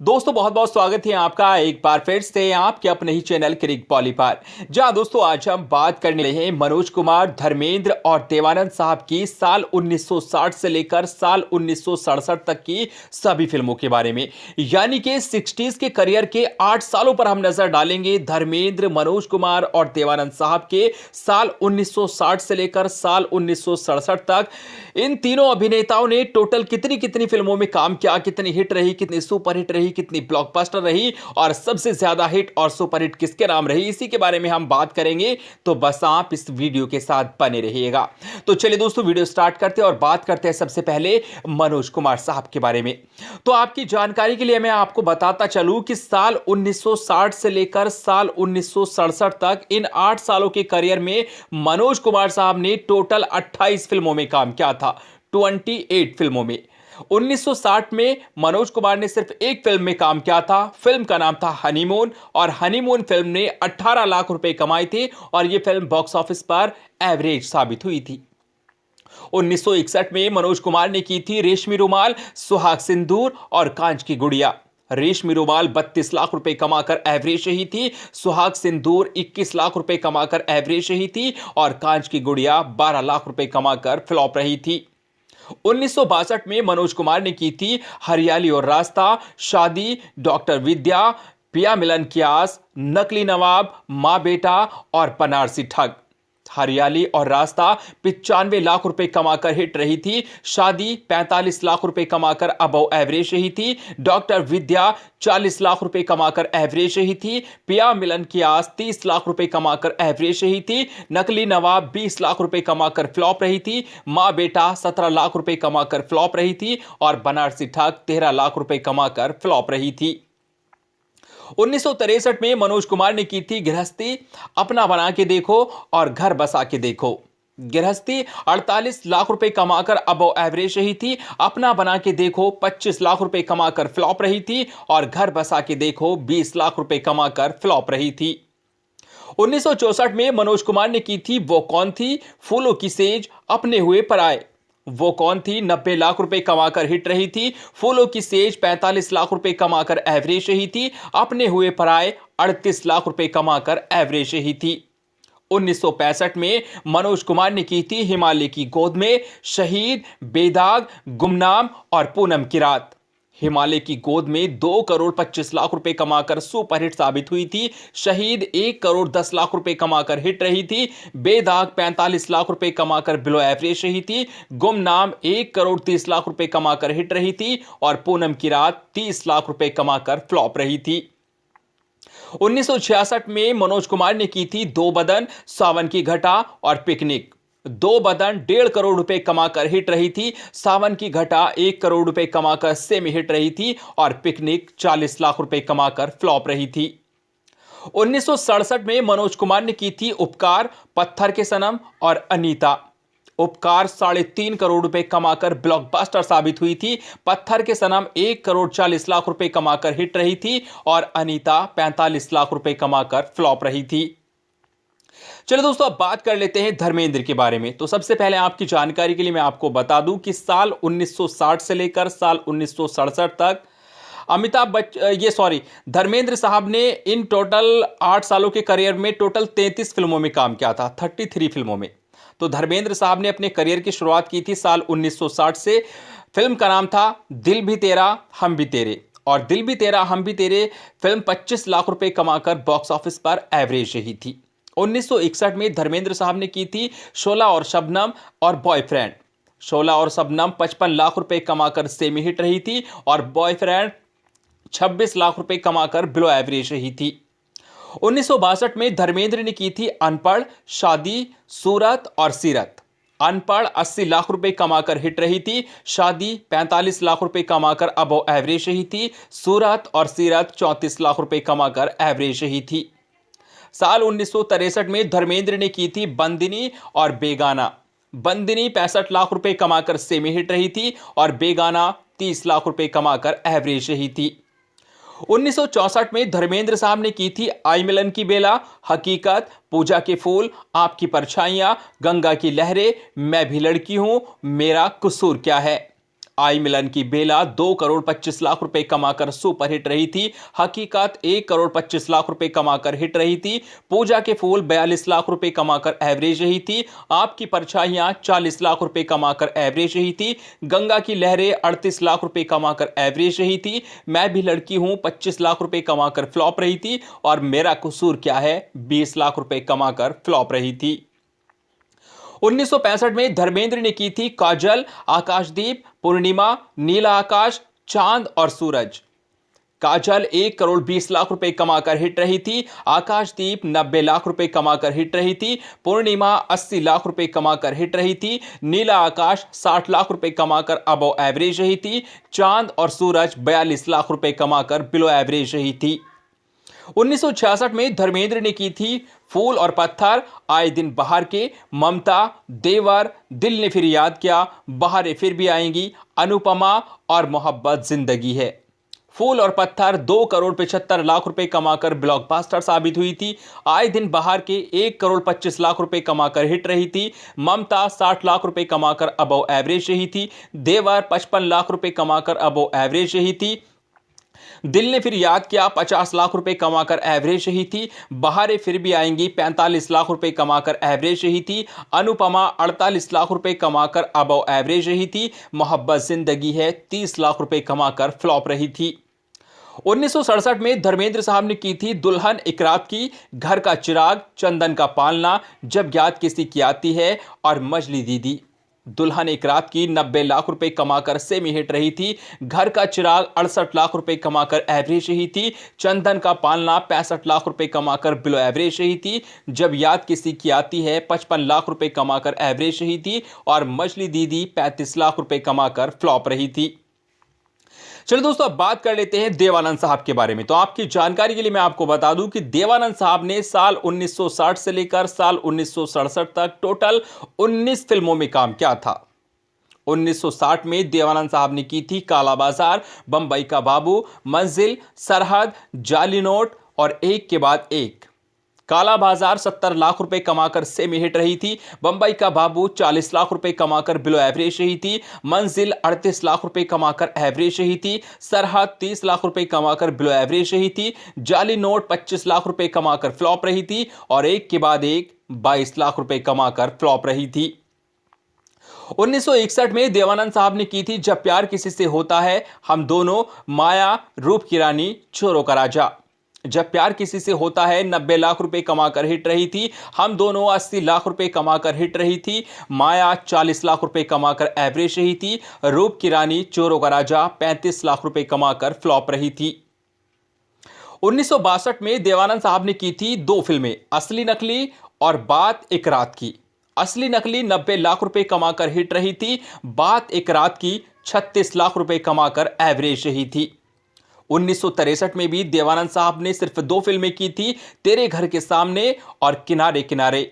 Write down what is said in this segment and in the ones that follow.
दोस्तों बहुत बहुत स्वागत है आपका एक बार फिर से आपके अपने ही चैनल क्रिक पॉली पर। जहां दोस्तों आज हम बात करने रहे हैं मनोज कुमार, धर्मेंद्र और देवानंद साहब की साल 1960 से लेकर साल 1967 तक की सभी फिल्मों के बारे में, यानी कि 60s के करियर के 8 सालों पर हम नजर डालेंगे। धर्मेंद्र, मनोज कुमार और देवानंद साहब के साल 1960 से लेकर साल 1967 तक इन तीनों अभिनेताओं ने टोटल कितनी कितनी फिल्मों में काम किया, कितनी हिट रही, कितनी सुपरहिट रही, कितनी ब्लॉकबस्टर रही और सबसे ज्यादा हिट और सुपरहिट किसके नाम रही, इसी के बारे में हम बात करेंगे। तो बस आप इस वीडियो के साथ बने रहिएगा। तो चलिए दोस्तों वीडियो स्टार्ट करते हैं और बात करते हैं सबसे पहले मनोज कुमार साहब के बारे में। तो आपकी जानकारी के लिए मैं आपको बताता चलूं कि साल 1960 से लेकर साल 1967 तक इन 8 सालों के करियर में मनोज कुमार साहब ने टोटल 28 फिल्मों में काम किया था, 28 फिल्मों में। 1960 में मनोज कुमार ने सिर्फ एक फिल्म में काम किया था। फिल्म का नाम था हनीमून और हनीमून फिल्म ने 18 लाख रुपए कमाए थे और यह फिल्म बॉक्स ऑफिस पर एवरेज साबित हुई थी। 1961 में मनोज कुमार ने की थी रेशमी रुमाल, सुहाग सिंदूर और कांच की गुड़िया। रेशमी रुमाल 32 लाख रुपए कमाकर एवरेज रही थी, सुहाग सिंदूर 21 लाख रुपए कमाकर एवरेज रही थी और कांच की गुड़िया 12 लाख रुपए कमाकर फ्लॉप रही थी। 1962 में मनोज कुमार ने की थी हरियाली और रास्ता, शादी, डॉक्टर विद्या, पिया मिलन की आस, नकली नवाब, मां बेटा और बनारसी ठग। हरियाली और रास्ता 95 लाख रुपए कमाकर हिट रही थी, शादी 45 लाख रुपए कमाकर अबव एवरेज रही थी, डॉक्टर विद्या 40 लाख रुपए कमाकर एवरेज रही थी, पिया मिलन की आस 30 लाख रुपए कमाकर एवरेज रही थी, नकली नवाब 20 लाख रुपए कमाकर फ्लॉप रही थी, मां बेटा 17 लाख रुपए कमाकर फ्लॉप रही थी और बनारसी ठग 13 लाख रुपए कमाकर फ्लॉप रही थी। 1963 में मनोज कुमार ने की थी गृहस्थी, अपना बना के देखो और घर बसा के देखो। गृहस्थी 48 लाख रुपए कमाकर अबव एवरेज रही थी, अपना बना के देखो 25 लाख रुपए कमाकर फ्लॉप रही थी और घर बसा के देखो 20 लाख रुपए कमाकर फ्लॉप रही थी। 1964 में मनोज कुमार ने की थी वो कौन थी, फूलों की सेज, अपने हुए पराए। वो कौन थी 90 लाख रुपए कमाकर हिट रही थी, फूलों की सेज 45 लाख रुपए कमाकर एवरेज रही थी, अपने हुए पराए 38 लाख रुपए कमाकर एवरेज रही थी। 1965 में मनोज कुमार ने की थी हिमालय की गोद में, शहीद, बेदाग, गुमनाम और पूनम की रात। हिमालय की गोद में 2 करोड़ 25 लाख रुपए कमाकर सुपरहिट साबित हुई थी, शहीद 1 करोड़ 10 लाख रुपए कमाकर हिट रही थी, बेदाग 45 लाख रुपए कमाकर बिलो एवरेज रही थी, गुमनाम 1 करोड़ 30 लाख रुपए कमाकर हिट रही थी और पूनम की रात 30 लाख रुपए कमाकर फ्लॉप रही थी। 1966 में मनोज कुमार ने की थी दो बदन, सावन की घटा और पिकनिक। दो बदन 1.5 करोड़ रुपए कमाकर हिट रही थी, सावन की घटा 1 करोड़ रुपए कमाकर सेमी हिट रही थी और पिकनिक 40 लाख रुपए कमाकर फ्लॉप रही थी। 1967 में मनोज कुमार ने की थी उपकार, पत्थर के सनम और अनीता। उपकार 3.5 करोड़ रुपए कमाकर ब्लॉकबस्टर साबित हुई थी, पत्थर के सनम 1 करोड़ 40 लाख रुपए कमाकर हिट रही थी और अनीता 45 लाख रुपए कमाकर फ्लॉप रही थी। चलो दोस्तों अब बात कर लेते हैं धर्मेंद्र के बारे में। तो सबसे पहले आपकी जानकारी के लिए मैं आपको बता दूं कि साल 1960 से लेकर साल 1967 तक धर्मेंद्र साहब ने इन टोटल 8 सालों के करियर में टोटल 33 फिल्मों में काम किया था, 33 फिल्मों में। तो धर्मेंद्र साहब ने अपने करियर की शुरुआत की थी साल 1960 से। फिल्म का नाम था दिल भी तेरा हम भी तेरे और दिल भी तेरा हम भी तेरे फिल्म 25 लाख रुपए कमाकर बॉक्स ऑफिस पर एवरेज रही थी। 1961 में धर्मेंद्र साहब ने की थी शोला और शबनम और बॉयफ्रेंड। शोला और शबनम 55 लाख रुपए कमाकर सेमी हिट रही थी और बॉयफ्रेंड 26 लाख रुपए कमाकर बिलो एवरेज रही थी। 1962 में धर्मेंद्र ने की थी अनपढ़, शादी, सूरत और सीरत। अनपढ़ 80 लाख रुपए कमाकर हिट रही थी, शादी 45 लाख रुपए कमाकर अबव एवरेज रही थी, सूरत और सीरत 34 लाख रुपए कमाकर एवरेज रही थी। साल 1963 में धर्मेंद्र ने की थी बंदिनी और बेगाना। बंदिनी 65 लाख रुपए कमाकर सेमी हिट रही थी और बेगाना 30 लाख रुपए कमाकर एवरेज रही थी। 1964 में धर्मेंद्र साहब ने की थी आई मिलन की बेला, हकीकत, पूजा के फूल, आपकी परछाइयां, गंगा की लहरें, मैं भी लड़की हूं, मेरा कसूर क्या है। आई मिलन की बेला 2 करोड़ 25 लाख रुपए कमाकर सुपरहिट रही थी। हकीकत 1 करोड़ 25 लाख रुपए कमाकर हिट रही थी। पूजा के फूल 42 लाख रुपए कमाकर एवरेज रही थी। आपकी परछाइयां 40 लाख रुपए कमाकर एवरेज रही थी। गंगा की लहरें 38 लाख रुपए कमाकर एवरेज रही थी। मैं भी लड़की हूं 25 लाख रुपए कमाकर फ्लॉप रही थी। और मेरा कसूर क्या है 20 लाख रुपए कमाकर फ्लॉप रही थी। 1965 में धर्मेंद्र ने की थी काजल, आकाशदीप, पूर्णिमा, नीला आकाश, चांद और सूरज। काजल 1 करोड़ 20 लाख रुपए कमाकर हिट रही थी। आकाशदीप 90 लाख रुपए कमाकर हिट रही थी। पूर्णिमा 80 लाख रुपए कमाकर हिट रही थी। नीला आकाश 60 लाख रुपए कमाकर अबव एवरेज रही थी। चांद और सूरज 42 लाख रुपए कमाकर बिलो एवरेज रही थी। 1966 में धर्मेंद्र ने की थी फूल और पत्थर, आए दिन बाहर के, ममता, देवर, दिल ने फिर याद किया, बहारें फिर भी आएंगी, अनुपमा और मोहब्बत जिंदगी है। फूल और पत्थर 2 करोड़ 75 लाख रुपए कमाकर ब्लॉकबस्टर साबित हुई थी। आए दिन बाहर के 1 करोड़ 25 लाख रुपए कमाकर हिट रही थी। ममता 60 लाख रुपए कमाकर अबव एवरेज रही थी। देवर 55 लाख रुपए कमाकर अबव एवरेज रही थी। दिल ने फिर याद किया 50 लाख रुपए कमाकर एवरेज रही थी। बहारें फिर भी आएंगी 45 लाख रुपए कमाकर एवरेज रही थी। अनुपमा 48 लाख रुपए कमाकर अबव एवरेज रही थी। मोहब्बत जिंदगी है 30 लाख रुपए कमाकर फ्लॉप रही थी। 1967 में धर्मेंद्र साहब ने की थी दुल्हन इकरात की, घर का चिराग, चंदन का पालना, जब याद किसी की आती है और मजली दीदी। दुल्हन एक रात की 90 लाख रुपए कमाकर सेमी हिट रही थी। घर का चिराग 68 लाख रुपए कमाकर एवरेज रही थी। चंदन का पालना 65 लाख रुपए कमाकर बिलो एवरेज रही थी। जब याद किसी की आती है 55 लाख रुपए कमाकर एवरेज रही थी। और मछली दीदी 35 लाख रुपए कमाकर फ्लॉप रही थी। चलिए दोस्तों, अब बात कर लेते हैं देवानंद साहब के बारे में। तो आपकी जानकारी के लिए मैं आपको बता दूं कि देवानंद साहब ने साल 1960 से लेकर साल 1967 तक टोटल 19 फिल्मों में काम किया था। 1960 में देवानंद साहब ने की थी काला बाजार, बंबई का बाबू, मंजिल, सरहद, जाली नोट और एक के बाद एक। काला बाजार 70 लाख रुपए कमाकर सेमी हिट रही थी। बंबई का बाबू 40 लाख रुपए कमाकर बिलो एवरेज रही थी। मंजिल 38 लाख रुपए कमाकर एवरेज रही थी। सरहद 30 लाख रुपए कमाकर बिलो एवरेज रही थी। जाली नोट 25 लाख रुपए कमाकर फ्लॉप रही थी। और एक के बाद एक 22 लाख रुपए कमाकर फ्लॉप रही थी। 1961 में देवानंद साहब ने की थी जब प्यार किसी से होता है, हम दोनों, माया, रूप की रानी, चोरों का राजा। जब प्यार किसी से होता है 90 लाख रुपए कमाकर हिट रही थी। हम दोनों 80 लाख रुपए कमाकर हिट रही थी। माया 40 लाख रुपए कमाकर एवरेज रही थी। रूप की रानी, चोरों का राजा 35 लाख रुपए कमाकर फ्लॉप रही थी। 1962 में देवानंद साहब ने की थी 2 फिल्में, असली नकली और बात एक रात की। असली नकली 90 लाख रुपए कमाकर हिट रही थी। बात एक रात की 36 लाख रुपए कमाकर एवरेज रही थी। 1963 में भी देवानंद साहब ने सिर्फ 2 फिल्में की थी, तेरे घर के सामने और किनारे किनारे।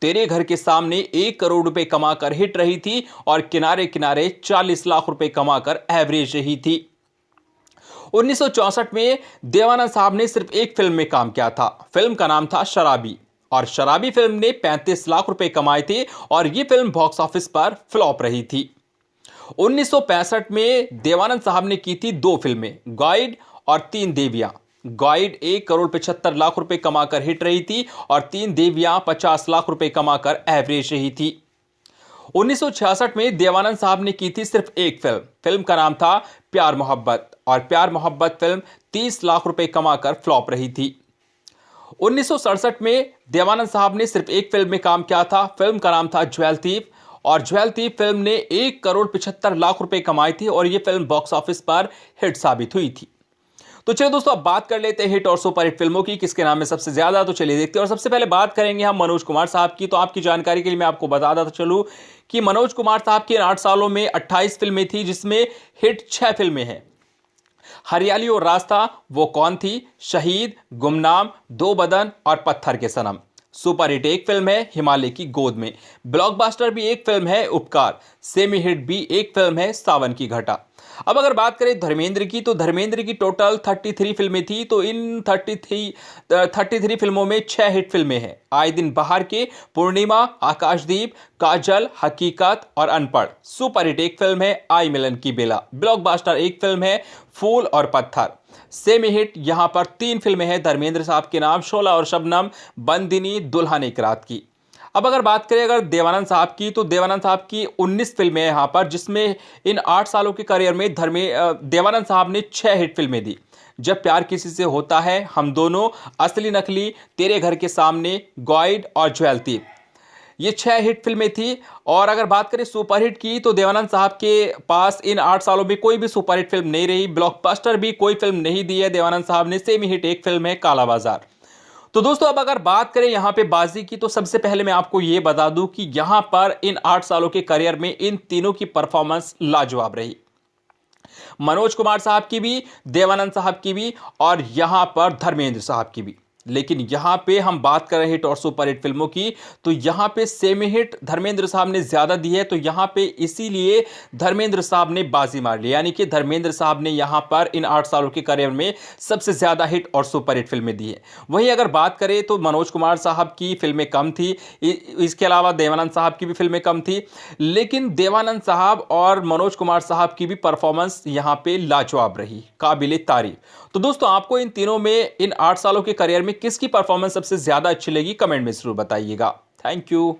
तेरे घर के सामने 1 करोड़ रुपए कमाकर हिट रही थी और किनारे किनारे 40 लाख रुपए कमाकर एवरेज रही थी। 1964 में देवानंद साहब ने सिर्फ 1 फिल्म में काम किया था। फिल्म का नाम था शराबी और शराबी फिल्म ने 35 लाख रुपए कमाए थे और यह फिल्म बॉक्स ऑफिस पर फ्लॉप रही थी। 1965 में देवानंद साहब ने की थी 2 फिल्में, गाइड और 3 देवियां। गाइड 1 करोड़ 75 लाख रुपए कमाकर हिट रही थी और 3 देवियां 50 लाख रुपए कमाकर एवरेज रही थी। 1966 में देवानंद साहब ने की थी सिर्फ 1 फिल्म। फिल्म का नाम था प्यार मोहब्बत और प्यार मोहब्बत फिल्म 30 लाख रुपए कमाकर फ्लॉप रही थी। 1967 में देवानंद साहब ने सिर्फ 1 फिल्म में काम किया था। फिल्म का नाम था ज्वेल थीफ और ज्वेल थीफ फिल्म ने 1 करोड़ 75 लाख रुपए कमाए थे और यह फिल्म बॉक्स ऑफिस पर हिट साबित हुई थी। तो चलिए दोस्तों, अब बात कर लेते हैं हिट और सुपर हिट फिल्मों की, किसके नाम में सबसे ज्यादा। तो चलिए देखते हैं। और सबसे पहले बात करेंगे हम मनोज कुमार साहब की। तो आपकी जानकारी के लिए मैं आपको बताता चलूं कि मनोज कुमार साहब की 8 सालों में 28 फिल्में थी, जिसमें हिट 6 फिल्में हैं। हरियाली और रास्ता, वो कौन थी, शहीद, गुमनाम, दो बदन और पत्थर के सनम। सुपर हिट 1 फिल्म है हिमालय की गोद में। ब्लॉकबस्टर भी 1 फिल्म है उपकार। सेमी हिट भी 1 फिल्म है सावन की घटा। अब अगर बात करें धर्मेंद्र की, तो धर्मेंद्र की टोटल 33 फिल्में थी। तो इन 33 फिल्मों में 6 हिट फिल्में हैं। आए दिन बाहर के, पूर्णिमा, आकाशदीप, काजल, हकीकत और अनपढ़। सुपर हिट एक फिल्म है आई मिलन की बेला। ब्लॉकबस्टर एक फिल्म है फूल और पत्थर। सेमी हिट यहां पर 3 फिल्में हैं धर्मेंद्र साहब के नाम, शोला और शबनम, बंदिनी, दुल्हन एक रात की। अब अगर बात करें अगर देवानंद साहब की, तो देवानंद साहब की 19 फिल्में हैं यहां पर, जिसमें इन 8 सालों के करियर में देवानंद साहब ने 6 हिट फिल्में दी। जब प्यार किसी से होता है, हम दोनों, असली नकली, तेरे घर के सामने, गाइड और ज्वेलती। ये 6 हिट फिल्में थी। और अगर बात करें सुपरहिट की, तो देवानंद साहब के पास इन 8 सालों में कोई भी सुपरहिट फिल्म नहीं रही। ब्लॉकबस्टर भी कोई फिल्म नहीं दी है देवानंद साहब ने। सेमी हिट एक फिल्म है काला बाजार। तो दोस्तों अब अगर बात करें यहां पे बाजी की, तो सबसे पहले मैं आपको यह बता दूं कि यहां पर इन 8 सालों के करियर में इन तीनों की परफॉर्मेंस लाजवाब रही। मनोज कुमार साहब की भी, देवानंद साहब की भी, और यहां पर धर्मेंद्र साहब की भी। लेकिन यहां पे हम बात कर रहे हैं हिट और सुपर हिट फिल्मों की, तो यहां पे सेमी हिट धर्मेंद्र साहब ने ज्यादा दी है। तो यहां पे इसीलिए धर्मेंद्र साहब ने बाजी मार ली, यानी कि धर्मेंद्र साहब ने यहां पर इन 8 सालों के करियर में सबसे ज्यादा हिट और सुपर हिट फिल्में दी है। वहीं अगर बात करें तो मनोज कुमार साहब की फिल्में कम थी, इसके अलावा देवानंद साहब की भी फिल्में कम थी। लेकिन देवानंद साहब और मनोज कुमार साहब की भी परफॉर्मेंस यहां पे लाजवाब रही, काबिले तारीफ। तो दोस्तों आपको इन तीनों में, इन 8 सालों के करियर में किसकी परफॉर्मेंस सबसे ज्यादा अच्छी लगी, कमेंट में जरूर बताइएगा। Thank you.